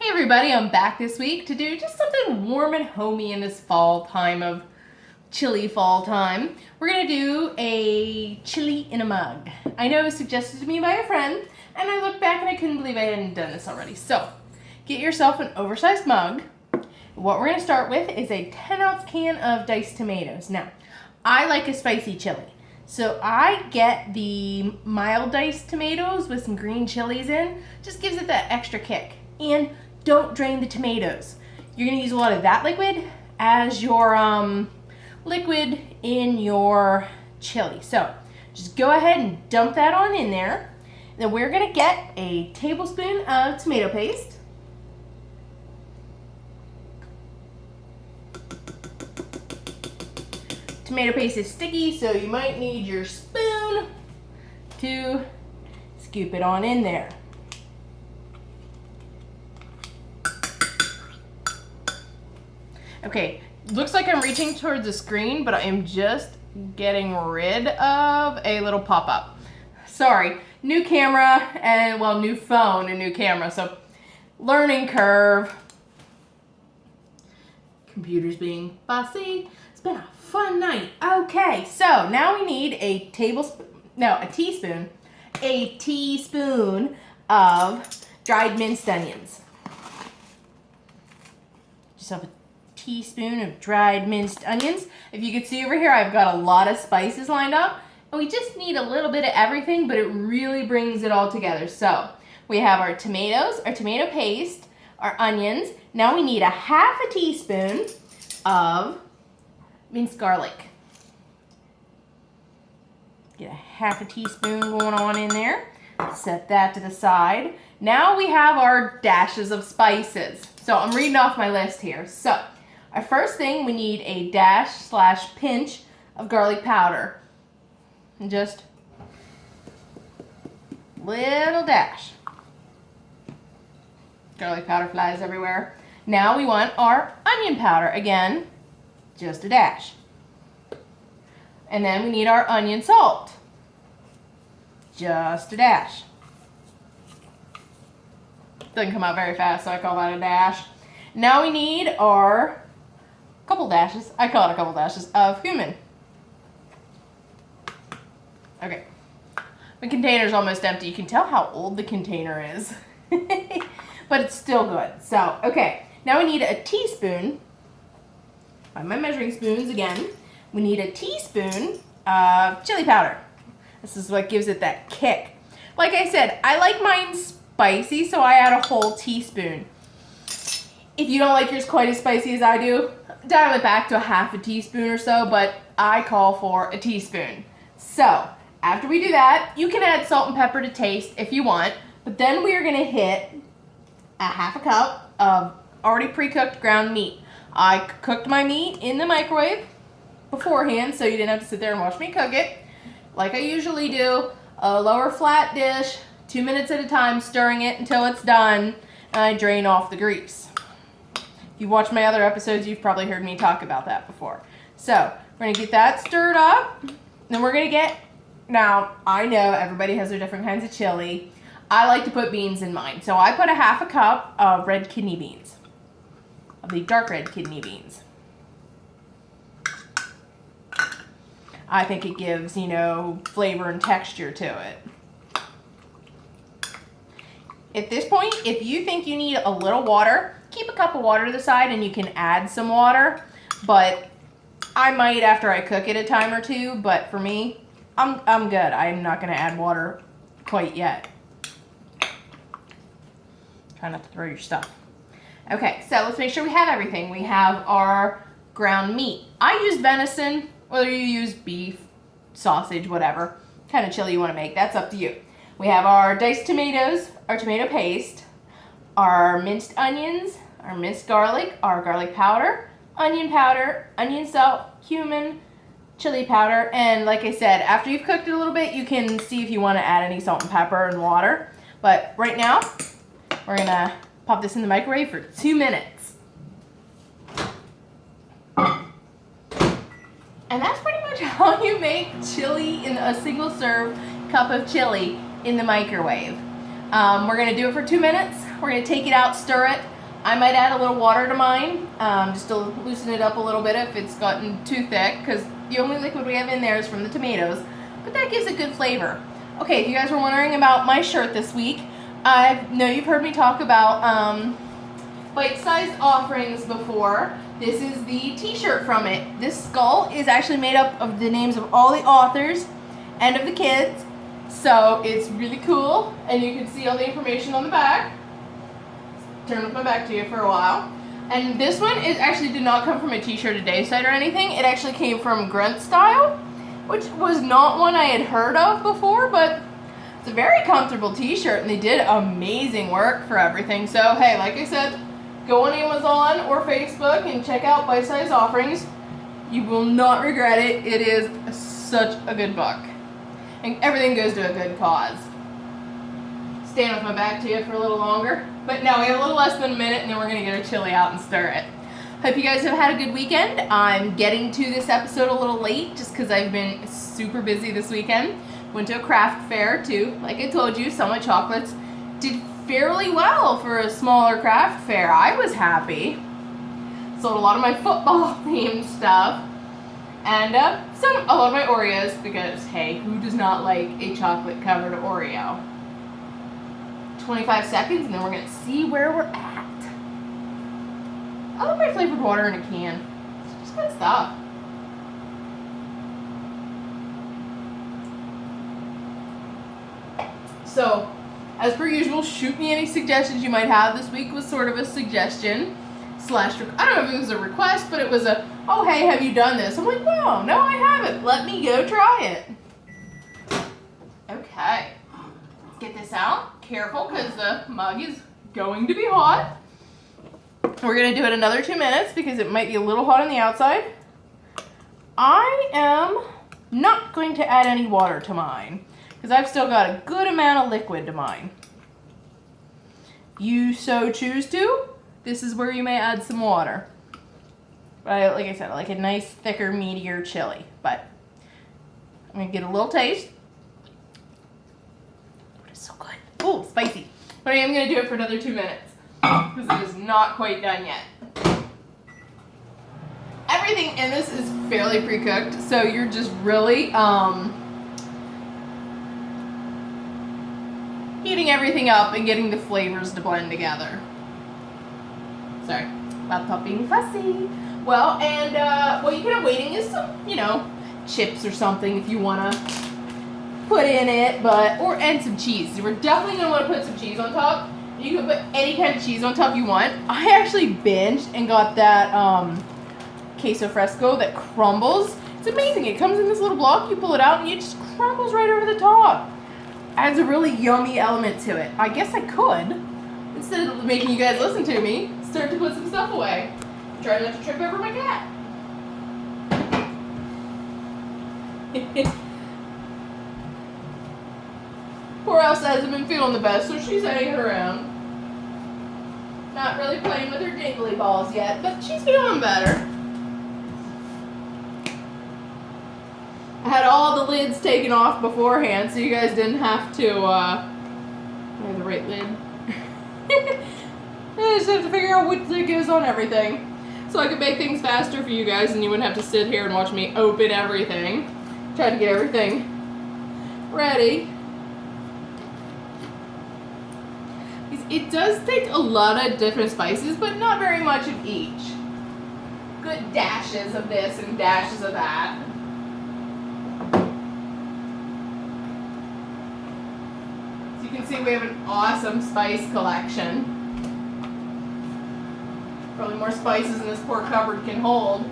Hey everybody, I'm back this week to do just something warm and homey in this fall time of chilly fall time. We're going to do a chili in a mug. I know it was suggested to me by a friend, and I looked back and I couldn't believe I hadn't done this already. So, get yourself an oversized mug. What we're going to start with is a 10-ounce can of diced tomatoes. Now, I like a spicy chili. So I get the mild diced tomatoes with some green chilies in. Just gives it that extra kick. And don't drain the tomatoes. You're going to use a lot of that liquid as your liquid in your chili. So just go ahead and dump that on in there. Then we're going to get a tablespoon of tomato paste. Tomato paste is sticky, so you might need your spoon to scoop it on in there. Okay, looks like I'm reaching towards the screen, but I am just getting rid of a little pop-up. Sorry, new camera and, well, new phone and new camera, so learning curve. Computer's being fussy. It's been a fun night. Okay, so now we need a teaspoon of dried minced onions. Just have a teaspoon of dried minced onions. If you can see over here, I've got a lot of spices lined up, and we just need a little bit of everything, but it really brings it all together. So we have our tomatoes, our tomato paste, our onions. Now we need a half a teaspoon of minced garlic. Get a half a teaspoon going on in there. Set that to the side. Now we have our dashes of spices. So I'm reading off my list here. So our first thing, we need a dash/pinch of garlic powder. And just little dash. Garlic powder flies everywhere. Now we want our onion powder. Again, just a dash. And then we need our onion salt. Just a dash. Doesn't come out very fast, so I call that a dash. Now we need our couple dashes of cumin. Okay. The container's almost empty. You can tell how old the container is. But it's still good. So, okay. Now we need a teaspoon. By my measuring spoons again. We need a teaspoon of chili powder. This is what gives it that kick. Like I said, I like mine spicy, so I add a whole teaspoon. If you don't like yours quite as spicy as I do, dial it back to a half a teaspoon or so, but I call for a teaspoon. So, after we do that, you can add salt and pepper to taste if you want, but then we are going to hit a half a cup of already pre-cooked ground meat. I cooked my meat in the microwave beforehand, so you didn't have to sit there and watch me cook it. Like I usually do, a lower flat dish, 2 minutes at a time, stirring it until it's done, and I drain off the grease. If you've watched my other episodes, you've probably heard me talk about that before. So, we're going to get that stirred up, then we're going to get, now, I know everybody has their different kinds of chili. I like to put beans in mine, so I put a half a cup of red kidney beans, of the dark red kidney beans. I think it gives, flavor and texture to it. At this point, if you think you need a little water, keep a cup of water to the side and you can add some water. But I might after I cook it a time or two, but for me, I'm good. I'm not going to add water quite yet. Try not to throw your stuff. Okay, so let's make sure we have everything. We have our ground meat. I use venison. Whether you use beef, sausage, whatever kind of chili you want to make, that's up to you. We have our diced tomatoes, our tomato paste, our minced onions, our minced garlic, our garlic powder, onion salt, cumin, chili powder, and like I said, after you've cooked it a little bit, you can see if you want to add any salt and pepper and water. But right now, we're going to pop this in the microwave for 2 minutes. And that's pretty much how you make chili in a single serve cup of chili in the microwave. We're going to do it for 2 minutes. We're going to take it out, stir it. I might add a little water to mine, just to loosen it up a little bit if it's gotten too thick, because the only liquid we have in there is from the tomatoes, but that gives it good flavor. Okay, if you guys were wondering about my shirt this week, I know you've heard me talk about bite-sized offerings before. This is the t-shirt from it. This skull is actually made up of the names of all the authors and of the kids, so it's really cool, and you can see all the information on the back. Turn with my back to you for a while. And this one actually did not come from a t-shirt a day site or anything. It actually came from Gruntstyle, which was not one I had heard of before, but it's a very comfortable t-shirt, and they did amazing work for everything. So hey, like I said, go on Amazon or Facebook and check out Bite Size Offerings. You will not regret it. It is such a good book, and everything goes to a good cause. Stand with my back to you for a little longer. But now we have a little less than a minute, and then we're going to get our chili out and stir it. Hope you guys have had a good weekend. I'm getting to this episode a little late just because I've been super busy this weekend. Went to a craft fair too. Like I told you, Summit Chocolates did fairly well for a smaller craft fair. I was happy. Sold a lot of my football themed stuff. And a lot of my Oreos because, hey, who does not like a chocolate covered Oreo? 25 seconds, and then we're going to see where we're at. I love my flavored water in a can. It's just good stuff. So, as per usual, shoot me any suggestions you might have. This week was sort of a suggestion slash, I don't know if it was a request, but it was a, oh hey, have you done this? I'm like, no, I haven't. Let me go try it. Okay. Let's get this out. Careful, because the mug is going to be hot. We're going to do it another 2 minutes because it might be a little hot on the outside. I am not going to add any water to mine because I've still got a good amount of liquid to mine. You so choose to, this is where you may add some water. But like I said, I like a nice, thicker, meatier chili. But I'm going to get a little taste. So good. Oh, spicy. But I am going to do it for another 2 minutes because it is not quite done yet. Everything in this is fairly pre-cooked, so you're just really heating everything up and getting the flavors to blend together. Sorry, laptop being fussy. Well, and what you can have waiting is some, chips or something if you want to put in it, and some cheese. We're definitely going to want to put some cheese on top. You can put any kind of cheese on top you want. I actually binged and got that queso fresco that crumbles. It's amazing. It comes in this little block. You pull it out and it just crumbles right over the top. Adds a really yummy element to it. I guess I could, instead of making you guys listen to me, start to put some stuff away. Try not to trip over my cat. Poor Elsa hasn't been feeling the best, so she's hanging around. Not really playing with her dingly balls yet, but she's feeling better. I had all the lids taken off beforehand, so you guys didn't have to, I have the right lid. I just have to figure out which lid goes on everything. So I could make things faster for you guys, and you wouldn't have to sit here and watch me open everything. Try to get everything ready. It does take a lot of different spices, but not very much of each. Good dashes of this and dashes of that. So you can see we have an awesome spice collection. Probably more spices than this poor cupboard can hold.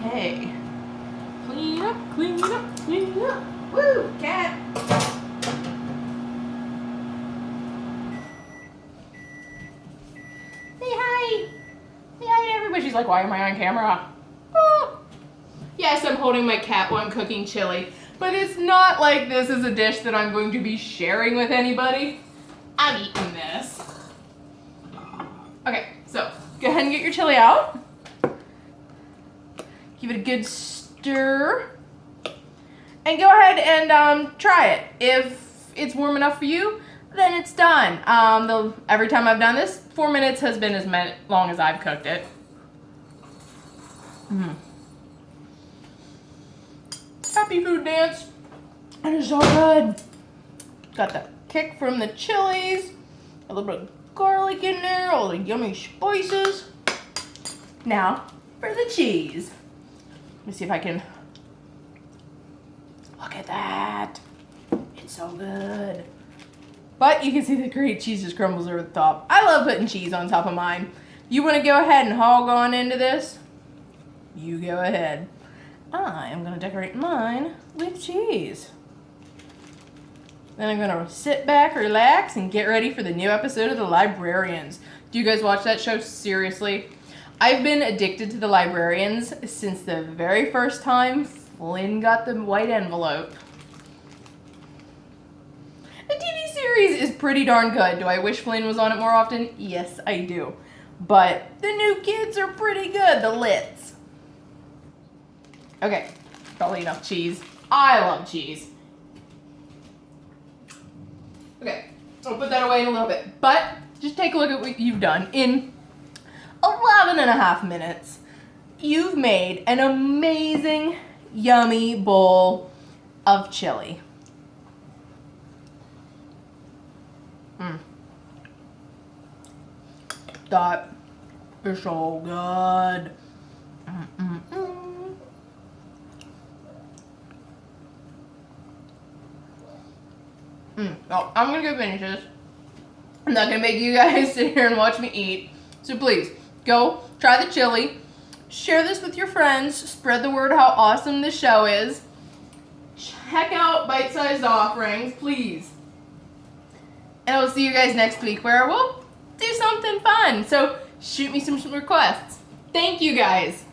Okay. Clean up, clean up, clean up. Woo, cat. Say hi. Say hi to everybody. She's like, why am I on camera? Oh. Yes, I'm holding my cat while I'm cooking chili. But it's not like this is a dish that I'm going to be sharing with anybody. I'm eating this. Okay, so go ahead and get your chili out. Give it a good stir. and go ahead and try it. If it's warm enough for you, then it's done. Every time I've done this, 4 minutes has been as long as I've cooked it. Happy food dance. It is so good. Got the kick from the chilies, a little bit of garlic in there, all the yummy spices. Now for the cheese. Let me see if I can. Look at that. It's so good. But you can see the great cheese just crumbles over the top. I love putting cheese on top of mine. You want to go ahead and hog on into this? You go ahead. I am going to decorate mine with cheese. Then I'm going to sit back, relax, and get ready for the new episode of The Librarians. Do you guys watch that show? Seriously? I've been addicted to The Librarians since the very first time Flynn got the white envelope. The TV series is pretty darn good. Do I wish Flynn was on it more often? Yes, I do. But the new kids are pretty good, the Lits. Okay, probably enough cheese. I love cheese. Okay, I'll put that away in a little bit. But just take a look at what you've done. In 11.5 minutes, you've made an amazing, yummy bowl of chili. That is so good. Oh, I'm gonna go finish this. I'm not gonna make you guys sit here and watch me eat. So please, go try the chili. Share this with your friends. Spread the word how awesome this show is. Check out Bite-Sized Offerings, please. And I'll see you guys next week where we'll do something fun. So shoot me some requests. Thank you guys.